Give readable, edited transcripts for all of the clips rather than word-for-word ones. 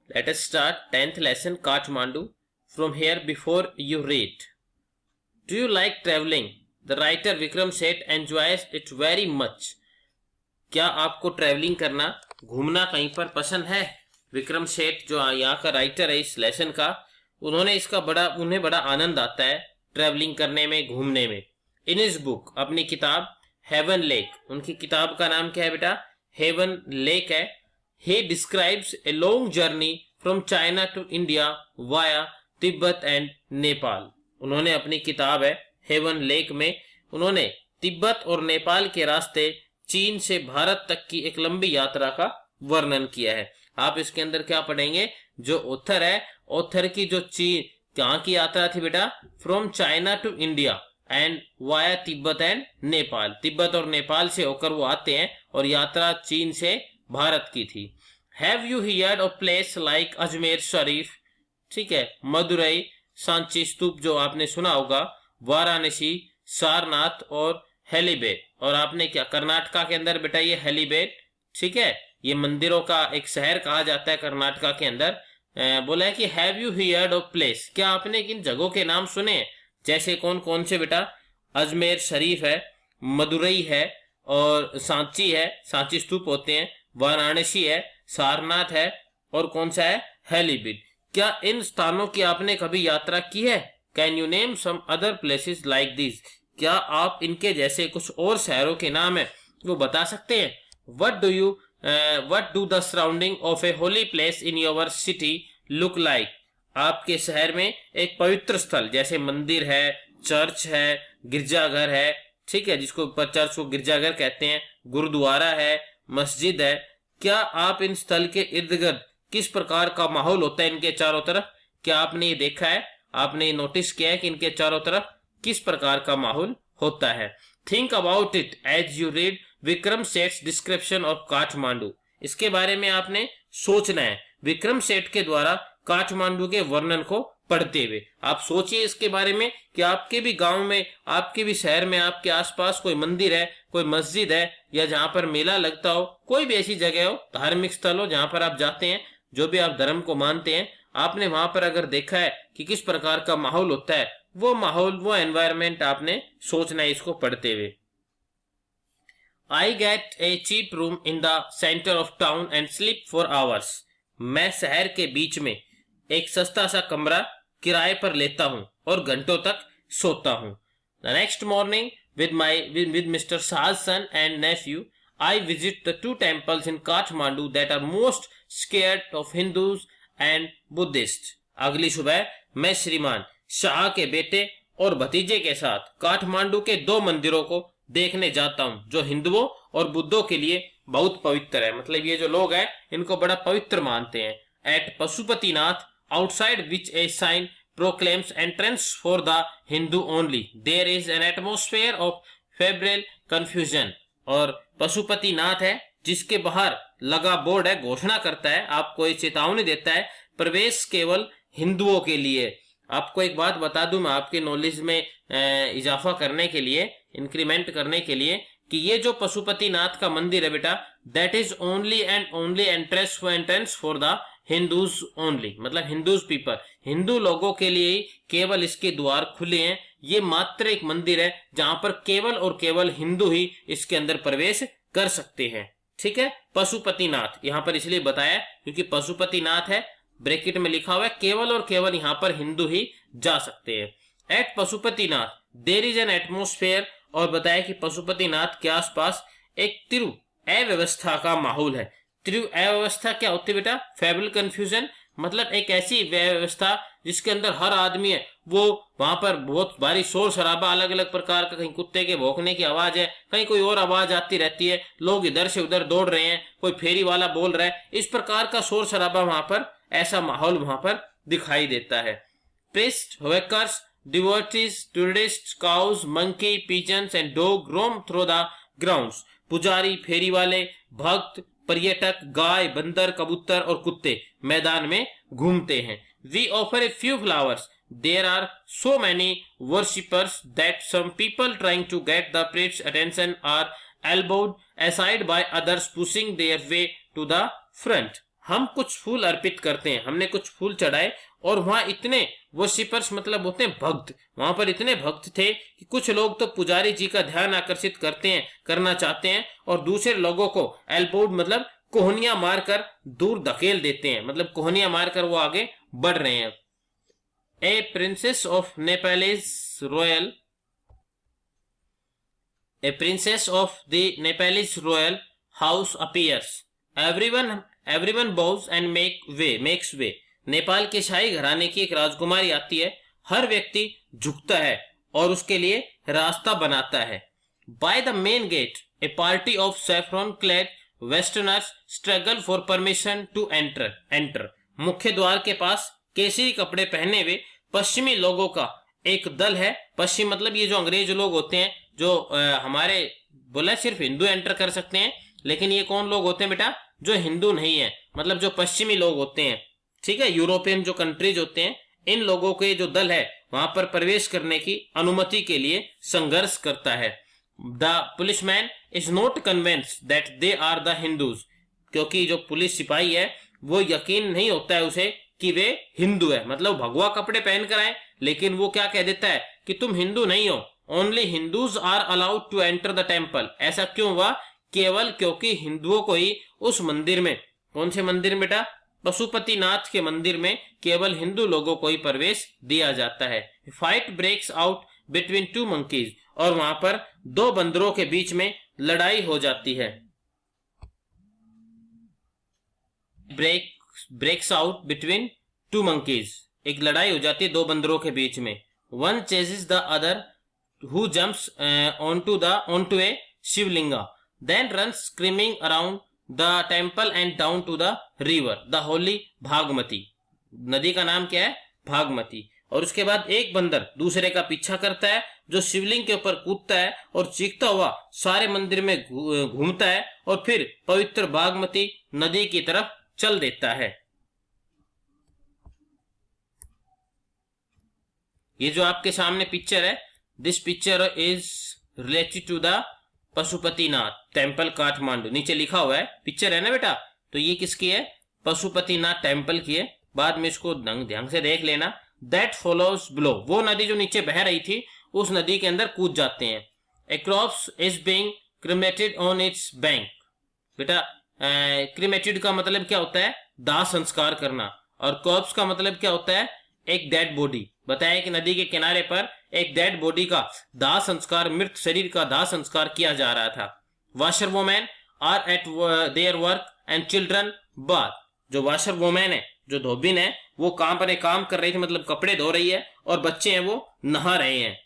Let us start 10th lesson Kathmandu from here before you read. Do you like traveling? The writer Vikram Seth enjoys it very much. क्या आपको travelling करना, घूमना कहीं पर पसंद है? विक्रम सेठ जो यहाँ का राइटर है इस लेसन का, उन्हें बड़ा आनंद आता है ट्रैवलिंग करने में, घूमने में. इन हिज बुक, अपनी किताब हेवन लेक, उनकी किताब का नाम क्या है बेटा? हेवन लेक है. He describes a long journey from China to India via Tibet and Nepal. उन्होंने अपनी किताब है हेवन लेक में उन्होंने तिब्बत और नेपाल के रास्ते चीन से भारत तक की एक लंबी यात्रा का वर्णन किया है. आप इसके अंदर क्या पढ़ेंगे? जो ऑथर है, ऑथर की जो चीन कहाँ की यात्रा थी बेटा? From China to India and via Tibet and Nepal. Tibet और नेपाल से होकर वो आते हैं और यात्रा चीन से भारत की थी. Have you heard of place like Ajmer Sharif? ठीक है, मदुरई, सांची स्तूप जो आपने सुना होगा, वाराणसी, सारनाथ और हेलीबेट. और आपने क्या कर्नाटका के अंदर बेटा ये हेलीबेट, ठीक है, ये मंदिरों का एक शहर कहा जाता है कर्नाटका के अंदर. बोला है कि have you heard of place, क्या आपने किन जगहों के नाम सुने? जैसे कौन कौन से बेटा? अजमेर शरीफ है, मदुरई है और सांची है, सांची स्तूप होते हैं, वाराणसी है, सारनाथ है और कौन सा है? हेलीबीड. क्या इन स्थानों की आपने कभी यात्रा की है? Can you name some other places like this, क्या आप इनके जैसे कुछ और शहरों के नाम है वो बता सकते हैं? What do the surrounding of A holy place in your city look like, आपके शहर में एक पवित्र स्थल जैसे मंदिर है, चर्च है, गिरजाघर है, ठीक है, जिसको चर्च को गिरजाघर कहते हैं, गुरुद्वारा है, मस्जिद है, क्या आप इन स्थल के इर्द गिर्द किस प्रकार का माहौल होता है इनके चारों तरफ? क्या आपने ये देखा है, आपने ये नोटिस किया है कि इनके चारों तरफ किस प्रकार का माहौल होता है? Think about it as you read Vikram Seth description of Kathmandu, इसके बारे में आपने सोचना है विक्रम सेठ के द्वारा काठमांडू के वर्णन को पढ़ते हुए. आप सोचिए इसके बारे में कि आपके भी गांव में, आपके भी शहर में, आपके आसपास कोई मंदिर है, कोई मस्जिद है, या जहां पर मेला लगता हो, कोई भी ऐसी जगह हो, धार्मिक स्थल हो जहां पर आप जाते हैं, जो भी आप धर्म को मानते हैं, आपने वहां पर अगर देखा है कि किस प्रकार का माहौल होता है, वो माहौल, वो एनवायरमेंट आपने सोचना है इसको पढ़ते हुए. I get a cheap room in the centre of town and sleep for hours, मैं शहर के बीच में एक सस्ता सा कमरा किराए पर लेता हूं और घंटों तक सोता हूं. The next morning with Mr. Shah's son and nephew, I visit the two temples in Kathmandu that are most scared of Hindus and Buddhists. अगली सुबह मैं श्रीमान शाह के बेटे और भतीजे के साथ काठमांडू के दो मंदिरों को देखने जाता हूं जो हिंदुओं और बुद्धों के लिए बहुत पवित्र है. मतलब ये जो लोग हैं इनको बड़ा पवित्र मानते हैं. At Pashupatinath, outside which a sign proclaims entrance for the Hindu only, there is an atmosphere of febrile confusion. और पशुपतिनाथ है जिसके बाहर लगा बोर्ड है, घोषणा करता है, आपको ये चेतावनी देता है, प्रवेश केवल हिंदुओं के लिए. आपको एक बात बता दूं मैं आपके नॉलेज में इजाफा करने के लिए, इंक्रीमेंट करने के लिए, कि ये जो पशुपतिनाथ का मंदिर है बेटा, that is only and only entrance for the Hindus only, मतलब हिंदूज पीपल, हिंदू लोगों के लिए ही केवल इसके द्वार खुले हैं. ये मात्र एक मंदिर है जहां पर केवल और केवल हिंदू ही इसके अंदर प्रवेश कर सकते हैं. ठीक है, पशुपतिनाथ यहां पर इसलिए बताया क्योंकि पशुपतिनाथ है, ब्रैकेट में लिखा हुआ है, केवल और केवल यहां पर हिंदू ही जा सकते हैं. At Pashupatinath there is an atmosphere, और बताया कि पशुपतिनाथ के आसपास एक तिरु अव्यवस्था का माहौल है. तिरु अव्यवस्था क्या होती है बेटा? फेबल कंफ्यूजन, मतलब एक ऐसी व्यवस्था जिसके अंदर हर आदमी है, वो वहां पर बहुत भारी शोर शराबा, अलग अलग प्रकार का, कहीं कुत्ते के भौंकने की आवाज है, कहीं कोई और आवाज आती रहती है, लोग इधर से उधर दौड़ रहे हैं, कोई फेरी वाला बोल रहा है, इस प्रकार का शोर शराबा वहां पर, ऐसा माहौल वहां पर दिखाई देता है. Priest, workers, devotees, tourists, cows, monkey, pigeons and dog roam through the grounds, पुजारी, फेरी वाले, भक्त, पर्यटक, गाय, बंदर, कबूतर और कुत्ते मैदान में घूमते हैं. We offer a few flowers, there are so many worshippers that some people trying to get the priest's attention are elbowed aside by others pushing their way to the front. हम कुछ फूल अर्पित करते हैं, हमने कुछ फूल चढ़ाए और वहां इतने वर्शिपर्स मतलब होते हैं भक्त, वहां पर इतने भक्त थे कि कुछ लोग तो पुजारी जी का ध्यान आकर्षित करना चाहते हैं और दूसरे लोगों को एल्बोड मतलब कोहनियां मारकर दूर धकेल देते हैं, मतलब कोहनियां मारकर वो आगे बढ़ रहे हैं। ए princess of Nepalese royal A princess of the Nepalese royal house appears. Everyone bows and makes way. Nepal के शाही घराने की एक राजकुमारी आती है, हर व्यक्ति झुकता है और उसके लिए रास्ता बनाता है। By the main gate, a party of saffron-clad westerners struggle for permission to enter. मुख्य द्वार के पास केसरी कपड़े पहने हुए पश्चिमी लोगों का एक दल है। पश्चिम मतलब ये जो अंग्रेज लोग होते हैं, जो हमारे बोला सिर्फ हिंदू एंटर कर सकते हैं, लेकिन ये कौन लोग होते हैं बेटा, जो हिंदू नहीं है, मतलब जो पश्चिमी लोग होते हैं, ठीक है, यूरोपियन जो कंट्रीज होते हैं, इन लोगों के जो दल है वहां पर प्रवेश करने की अनुमति के लिए संघर्ष करता है। The policeman is not convinced that they are the Hindus, क्योंकि जो पुलिस सिपाही है वो यकीन नहीं होता है उसे कि वे हिंदू है, मतलब भगवा कपड़े पहन कर आए, लेकिन वो क्या कह देता है कि तुम हिंदू नहीं हो। Only Hindus are allowed to enter the temple. ऐसा क्यों हुआ? केवल क्योंकि हिंदुओं को ही उस मंदिर में, कौन से मंदिर में बेटा, पशुपतिनाथ के मंदिर में केवल हिंदू लोगों को ही प्रवेश दिया जाता है। Fight breaks out between two monkeys, और वहां पर दो बंदरों के बीच में लड़ाई हो जाती है। Breaks out between two monkeys, एक लड़ाई हो जाती है दो बंदरों के बीच में। One ceases the other who jumps onto a Shivalinga, then runs screaming around the temple and down to the river, the holy Bhagmati. नदी का नाम क्या है? भागमती। और उसके बाद एक बंदर दूसरे का पीछा करता है, जो शिवलिंग के ऊपर कूदता है और चीखता हुआ सारे मंदिर में घूमता है और फिर पवित्र भागमती नदी की तरफ चल देता है। ये जो आपके सामने पिक्चर है, this picture is related to the Pashupatinath temple Kathmandu. नीचे लिखा हुआ है, पिक्चर है ना बेटा, तो ये किसकी है? पशुपतिनाथ टेम्पल की है। बाद में इसको ध्यान से देख लेना। दैट फॉलोज बिलो, वो नदी जो नीचे बह रही थी उस नदी के अंदर कूद जाते हैं। A corpse is being cremated on its bank. बेटा क्रिमेटेड का मतलब क्या होता है? दाह संस्कार करना। और कॉर्प्स का मतलब क्या होता है? एक डेड बॉडी। बताया कि नदी के किनारे पर एक डेड बॉडी का दाह संस्कार, मृत शरीर का दाह संस्कार किया जा रहा था। Washer women are at their work and children bath. जो वाशर वोमेन है, जो धोबिन है, वो काम कर रही थी, मतलब कपड़े धो रही है, और बच्चे हैं वो नहा रहे हैं।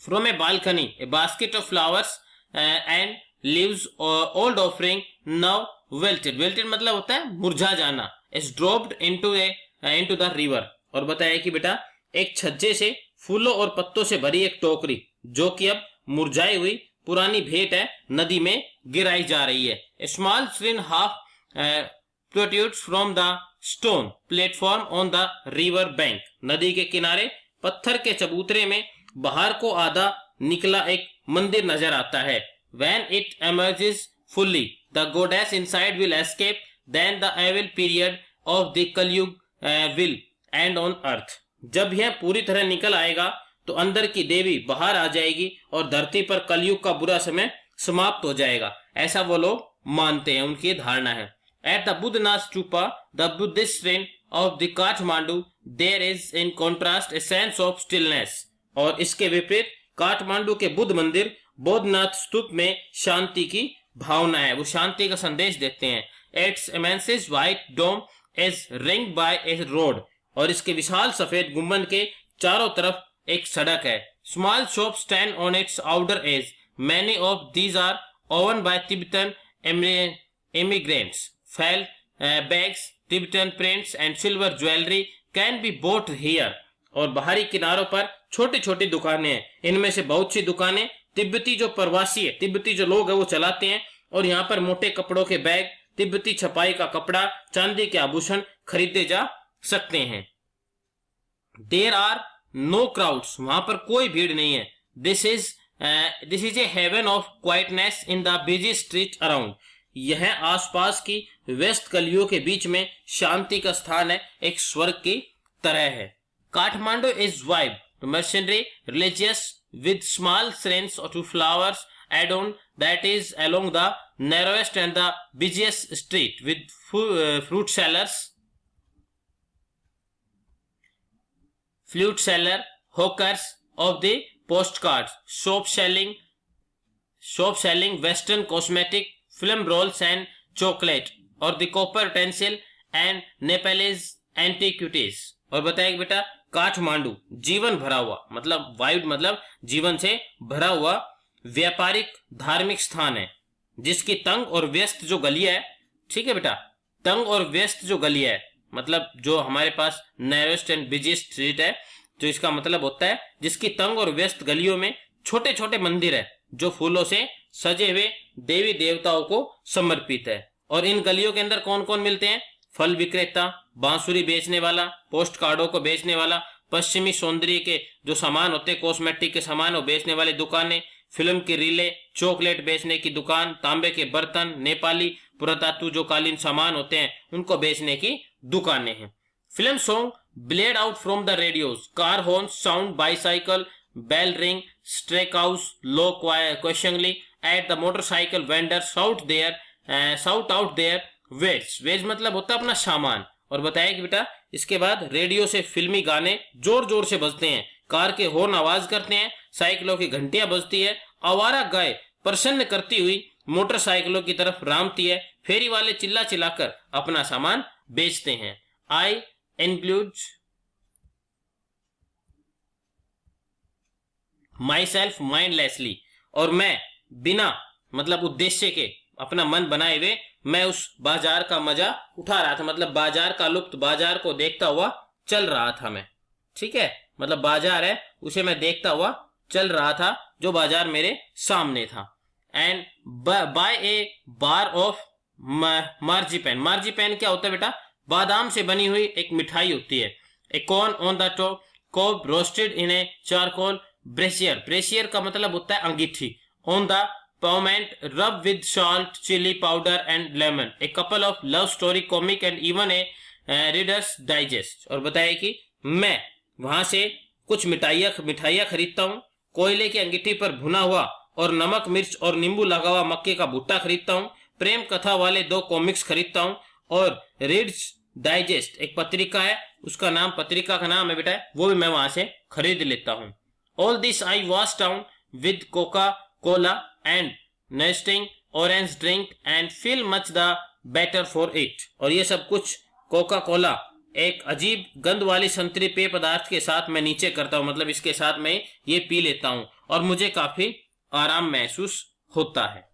From a balcony a basket of flowers and leaves old offering now wilted. Wilted मतलब होता है मुरझा जाना। Is dropped into the river. और बताया कि बेटा एक छज्जे से फूलों और पत्तों से भरी एक टोकरी, जो कि अब मुरझाई हुई पुरानी भेंट है, नदी में गिराई जा रही है। Small stream half protrudes from the stone platform on the river bank. नदी के किनारे पत्थर के चबूतरे में बाहर को आधा निकला एक मंदिर नजर आता है। When it emerges fully, the goddess inside will escape, then the evil period of the Kalyug will end on earth. जब यह पूरी तरह निकल आएगा तो अंदर की देवी बाहर आ जाएगी और धरती पर कलयुग का बुरा समय समाप्त हो जाएगा। ऐसा वो लोग मानते हैं, उनकी धारणा है। At the Buddhanath Stupa, the Buddhist shrine of the Kathmandu, there is in contrast a sense of stillness. और इसके विपरीत काठमांडू के बुद्ध मंदिर बौद्धनाथ स्तूप में शांति की भावना है, वो शांति का संदेश देते हैं। Its immense white dome is ringed by a road. और इसके विशाल सफेद गुंबद के चारों तरफ एक सड़क है। Small shops stand on its outer edge. Many of these are owned by Tibetan immigrants. Felt bags, Tibetan prints and silver jewelry can be bought here. और बाहरी किनारों पर छोटी छोटी दुकानें हैं। इनमें से बहुत सी दुकानें तिब्बती जो प्रवासी है, तिब्बती जो लोग है वो चलाते हैं, और यहाँ पर मोटे कपड़ों के बैग, तिब्बती छपाई का कपड़ा, चांदी के आभूषण खरीदे जा सकते हैं। देयर आर नो क्राउड्स, वहां पर कोई भीड़ नहीं है। This is a haven of quietness in the busy street around. यह आसपास की व्यस्त गलियों के बीच में शांति का स्थान है, एक स्वर्ग की तरह है। Kathmandu is vibe mercenary, religious, with small shrines to flowers add-on that is along the narrowest and the busiest street with fruit sellers, flute seller, hawkers of the postcards, shop selling western cosmetic, film rolls and chocolate, और the copper utensil and Nepalese antiquities। और बताएगा बेटा काठमांडू जीवन भरा हुआ, मतलब wide मतलब जीवन से भरा हुआ व्यापारिक धार्मिक स्थान है, जिसकी तंग और व्यस्त जो गलियां है, ठीक है बेटा, तंग और व्यस्त जो गलियां है मतलब जो हमारे पास नैरोस्ट एंड बिजीएस्ट स्ट्रीट है, तो इसका मतलब होता है जिसकी तंग और व्यस्त गलियों में छोटे छोटे मंदिर है जो फूलों से सजे हुए देवी देवताओं को समर्पित है। और इन गलियों के अंदर कौन कौन मिलते हैं? फल विक्रेता, बांसुरी बेचने वाला, पोस्ट कार्डों को बेचने वाला, पश्चिमी सौंदर्य के जो सामान होते हैं, कॉस्मेटिक के सामान वो बेचने वाली दुकानें, फिल्म की रीलें, चॉकलेट बेचने की दुकान, तांबे के बर्तन, नेपाली पुरातत्व जो कालीन सामान होते हैं उनको बेचने की दुकानें हैं। Film song blared out from the radios, car horn sound, bicycle bell ring, stray cows low questioningly at the motorcycle vendor shout out their wares. Wares मतलब होता है अपना सामान। और बताया कि बेटा इसके बाद रेडियो से फिल्मी गाने जोर जोर से बजते हैं, कार के हॉर्न आवाज करते हैं, साइकिलों की घंटियां बजती है, आवारा गाय प्रसन्न करती हुई मोटरसाइकिलों की तरफ रामती है, फेरी वाले चिल्ला चिल्लाकर अपना सामान बेचते हैं। I include my self mindlessly, और मैं बिना मतलब उद्देश्य के अपना मन बनाए हुए मैं उस बाजार का मजा उठा रहा था, मतलब बाजार का लुप्त, बाजार को देखता हुआ चल रहा था मैं, ठीक है, मतलब बाजार है उसे मैं देखता हुआ चल रहा था जो बाजार मेरे सामने था। And buy a bar of marzipan. Marzipan क्या होता है बेटा? बादाम से बनी हुई एक मिठाई होती है। A corn on the top, cob roasted in a charcoal brazier. Brazier का मतलब होता है अंगीठी। On the pavement, rub with salt, chili powder and lemon. A couple of love story, comic and even a Reader's Digest। और बताया कि मैं वहां से कुछ मिठाइयाँ खरीदता हूँ, कोयले की अंगीठी पर भुना हुआ और नमक मिर्च और नींबू लगा हुआ मक्के का भुट्टा खरीदता हूँ, प्रेम कथा वाले 2 कॉमिक्स खरीदता हूँ, और रीडर्स डाइजेस्ट एक पत्रिका है, उसका नाम, पत्रिका का नाम है बेटा, वो भी मैं वहां से खरीद लेता हूँ। All this I wash down with Coca Cola and nesting orange drink and feel much the better for it। और ये सब कुछ कोका कोला एक अजीब गंध वाली संतरी पेय पदार्थ के साथ मैं नीचे करता हूँ, मतलब इसके साथ मैं ये पी लेता हूँ और मुझे काफी आराम महसूस होता है।